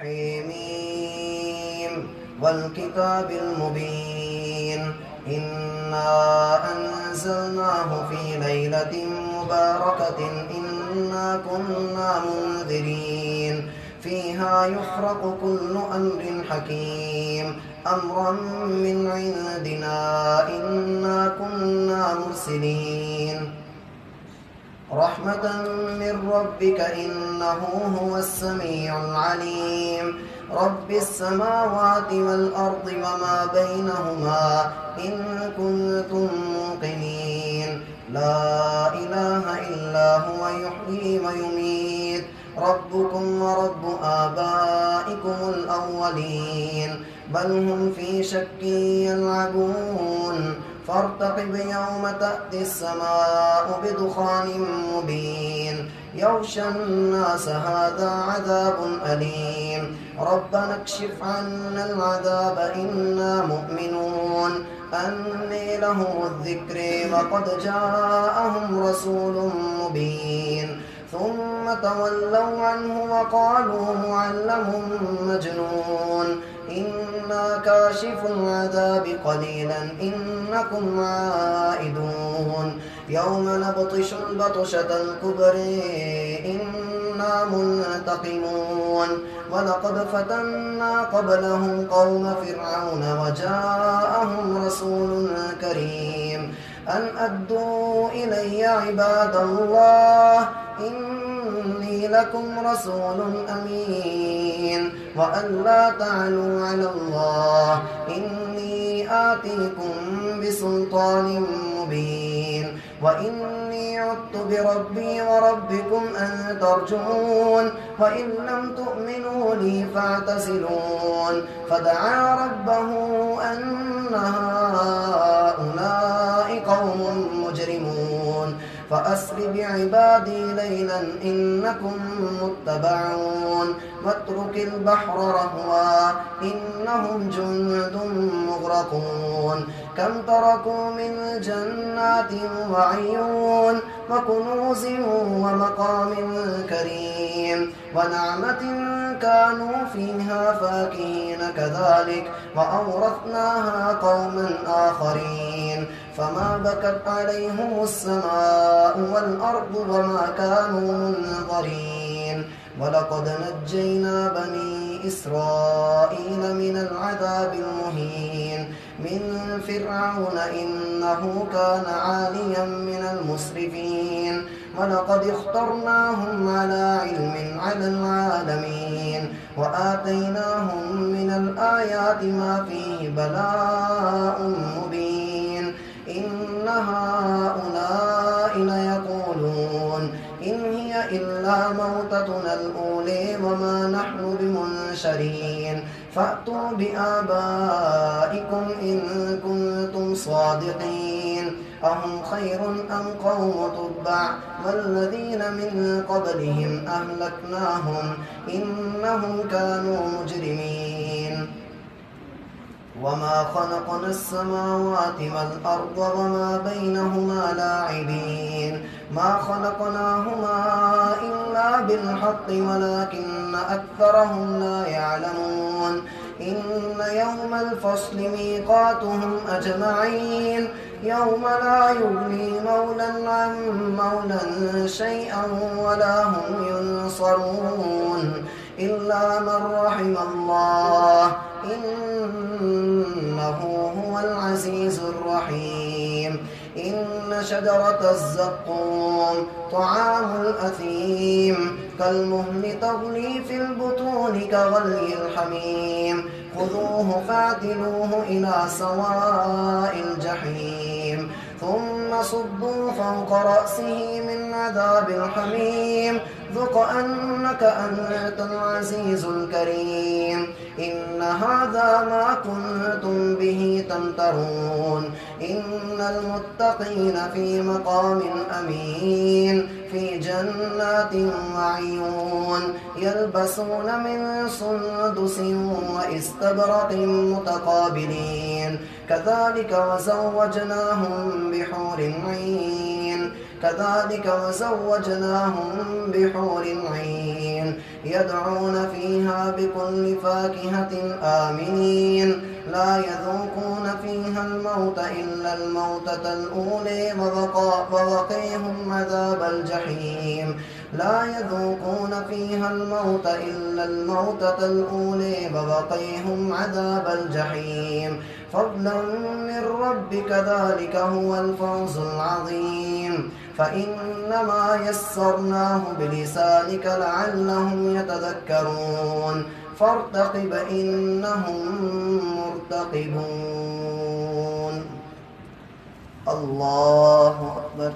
حميم والكتاب المبين إنا أنزلناه في ليلة مباركة إنا كنا منذرين فيها يفرق كل أمر حكيم أمرا من عندنا إنا كنا مرسلين رحمة من ربك إنه هو السميع العليم رب السماوات والأرض وما بينهما إن كنتم موقنين لا إله إلا هو يحيي ويميت ربكم ورب آبائكم الأولين بل هم في شك يلعبون فارتقب يوم تأتي السماء بدخان مبين يغشى الناس هذا عذاب أليم ربنا اكشف عنا العذاب إنا مؤمنون أني لهم الذكر وقد جاءهم رسول مبين ثم تولوا عنه وقالوا معلم مجنون إنا كاشف العذاب قليلا إنكم عائدون يوم نبطش البطشة الكبرى إنا منتقمون ولقد فتنا قبلهم قوم فرعون وجاءهم رسول كريم أن أدوا إلي عباد الله إني لكم رسول أمين وأن لا تعلوا على الله إني آتيكم بسلطان مبين وإني عدت بربي وربكم أن ترجعون وإن لم تؤمنوا لي فاعتزلون فدعا ربه أن هؤلاء قوم مجرمون فأسر بعبادي ليلا إنكم متبعون واترك البحر رهوا إنهم جند مغرقون كم تركوا من جنات وعيون وكنوز ومقام كريم ونعمة كانوا فيها فاكهين كذلك وأورثناها قوما آخرين فما بكت عليهم السماء والأرض وما كانوا منظرين ولقد نجينا بني إسرائيل من العذاب المهين من فرعون إنه كان عاليا من المسرفين ولقد اخترناهم على علم على العالمين وآتيناهم من الآيات ما فيه بلاء مبين إن هؤلاء ليقولون إن هي إلا موتتنا الأولى وما نحن بمنشرين فأتوا بآبائكم إن كنتم صادقين أهم خير أم قوم تبع والذين من قبلهم أهلكناهم إنهم كانوا مجرمين وما خلقنا السماوات والأرض وما بينهما لاعبين ما خلقناهما إلا بالحق ولكن أكثرهم لا يعلمون إن يوم الفصل ميقاتهم أجمعين يوم لا يغني مولى عن مولى شيئا ولا هم ينصرون إلا من رحم الله إنه هو العزيز الرحيم إن شجرة الزقوم طعام الأثيم كالمهل تغلي في البطون كغلي الحميم خذوه فاعتلوه إلى سواء الجحيم ثم صبوا فوق رأسه من عذاب الحميم ذق أنك أنت العزيز الكريم إن هذا ما كنتم به تمترون إن المتقين في مقام أمين في جنات وعيون يلبسون من سندس وإستبرق متقابلين كذلك وزوجناهم بحور عين كذلك وزوجناهم بحور عين يدعون فيها بكل فاكهة آمنين لا يذوقون فيها الموت إلا الموتة الأولى ووقيهم عذاب الجحيم لا يذوقون فيها الموت إلا الموتة الأولى ووقيهم عذاب الجحيم فضلا من ربك ذلك هو الفوز العظيم فإنما يسرناه بلسانك لعلهم يتذكرون فارتقب إنهم مرتقبون الله أكبر